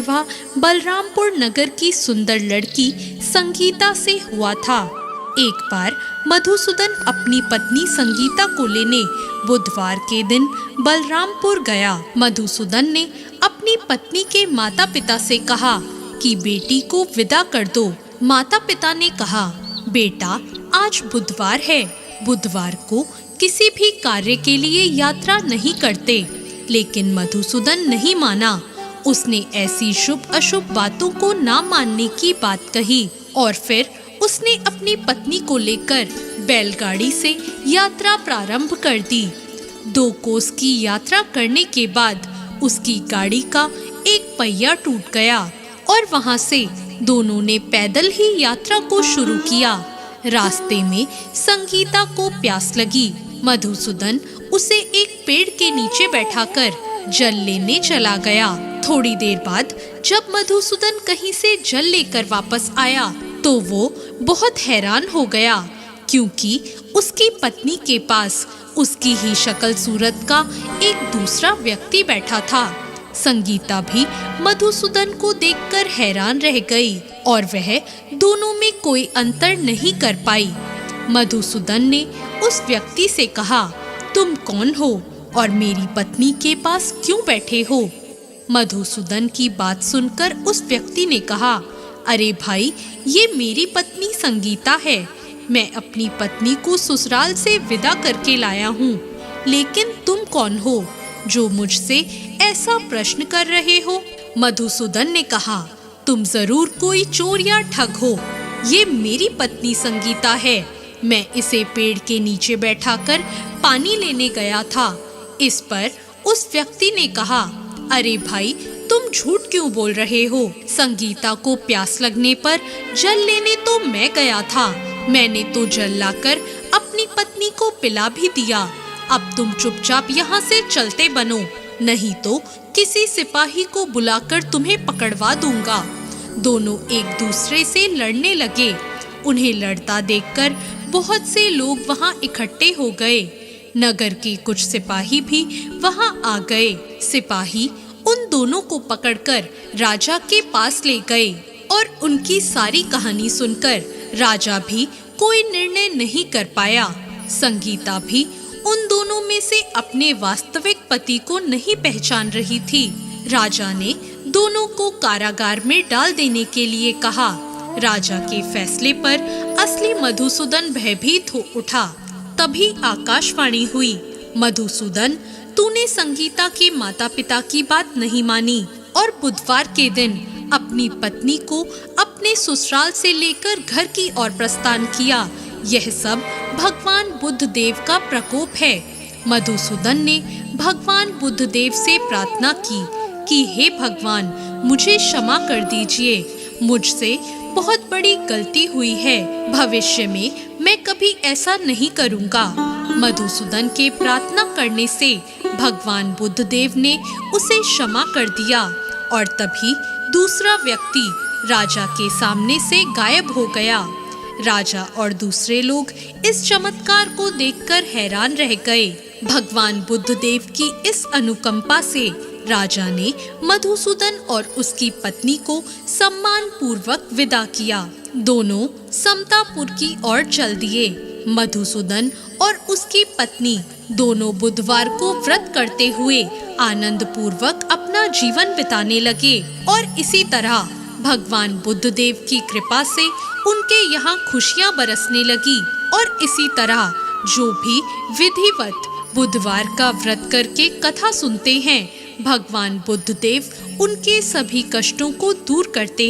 विवाह बलरामपुर नगर की सुंदर लड़की संगीता से हुआ था। एक बार मधुसूदन अपनी पत्नी संगीता को लेने बुधवार के दिन बलरामपुर गया। मधुसूदन ने अपनी पत्नी के माता पिता से कहा कि बेटी को विदा कर दो। माता पिता ने कहा, बेटा आज बुधवार है, बुधवार को किसी भी कार्य के लिए यात्रा नहीं करते। लेकिन मधुसूदन नहीं माना। उसने ऐसी शुभ अशुभ बातों को ना मानने की बात कही और फिर उसने अपनी पत्नी को लेकर बैलगाड़ी से यात्रा प्रारंभ कर दी। 2 कोस की यात्रा करने के बाद उसकी गाड़ी का एक पहिया टूट गया और वहां से दोनों ने पैदल ही यात्रा को शुरू किया। रास्ते में संगीता को प्यास लगी। मधुसूदन उसे एक पेड़ के नीचे बैठाकर जल लेने चला गया। थोड़ी देर बाद जब मधुसूदन कहीं से जल लेकर वापस आया तो वो बहुत हैरान हो गया, क्योंकि उसकी पत्नी के पास उसकी ही शक्ल सूरत का एक दूसरा व्यक्ति बैठा था। संगीता भी मधुसूदन को देखकर हैरान रह गई और वह दोनों में कोई अंतर नहीं कर पाई। मधुसूदन ने उस व्यक्ति से कहा, तुम कौन हो और मेरी पत्नी के पास क्यों बैठे हो? मधुसूदन की बात सुनकर उस व्यक्ति ने कहा, अरे भाई, ये मेरी पत्नी संगीता है। मैं अपनी पत्नी को ससुराल से विदा करके लाया हूँ। लेकिन तुम कौन हो जो मुझसे ऐसा प्रश्न कर रहे हो? मधुसूदन ने कहा, तुम जरूर कोई चोर या ठग हो। ये मेरी पत्नी संगीता है। मैं इसे पेड़ के नीचे बैठाकर पानी लेने गया था। इस पर उस व्यक्ति ने कहा, अरे भाई, तुम झूठ क्यों बोल रहे हो? संगीता को प्यास लगने पर जल लेने तो मैं गया था। मैंने तो जल लाकर अपनी पत्नी को पिला भी दिया। अब तुम चुपचाप यहाँ से चलते बनो, नहीं तो किसी सिपाही को बुलाकर तुम्हें पकड़वा दूंगा। दोनों एक दूसरे से लड़ने लगे। उन्हें लड़ता देखकर बहुत से लोग वहां इकट्ठे हो गए। नगर के कुछ सिपाही भी वहां आ गए। सिपाही उन दोनों को पकड़कर राजा के पास ले गए और उनकी सारी कहानी सुनकर राजा भी कोई निर्णय नहीं कर पाया। संगीता भी उन दोनों में से अपने वास्तविक पति को नहीं पहचान रही थी। राजा ने दोनों को कारागार में डाल देने के लिए कहा। राजा के फैसले पर असली मधुसूदन भयभीत हो उठा। तभी आकाशवाणी हुई, मधुसूदन, तूने संगीता के माता पिता की बात नहीं मानी और बुधवार के दिन अपनी पत्नी को अपने ससुराल से लेकर घर की ओर प्रस्थान किया। यह सब भगवान बुद्ध देव का प्रकोप है। मधुसूदन ने भगवान बुद्ध देव से प्रार्थना की कि हे भगवान, मुझे क्षमा कर दीजिए। मुझसे बहुत बड़ी गलती हुई है। भविष्य में मैं कभी ऐसा नहीं करूँगा। मधुसूदन के प्रार्थना करने से भगवान बुद्ध देव ने उसे क्षमा कर दिया और तभी दूसरा व्यक्ति राजा के सामने से गायब हो गया। राजा और दूसरे लोग इस चमत्कार को देखकर हैरान रह गए। भगवान बुद्ध देव की इस अनुकंपा से राजा ने मधुसूदन और उसकी पत्नी को सम्मान पूर्वक विदा किया। दोनों समतापुर की ओर चल दिए। मधुसूदन और उसकी पत्नी दोनों बुधवार को व्रत करते हुए आनंद पूर्वक अपना जीवन बिताने लगे और इसी तरह भगवान बुद्ध देव की कृपा से उनके यहाँ खुशियाँ बरसने लगी। और इसी तरह जो भी विधिवत बुधवार का व्रत करके कथा सुनते हैं, भगवान बुद्ध देव उनके सभी कष्टों को दूर करते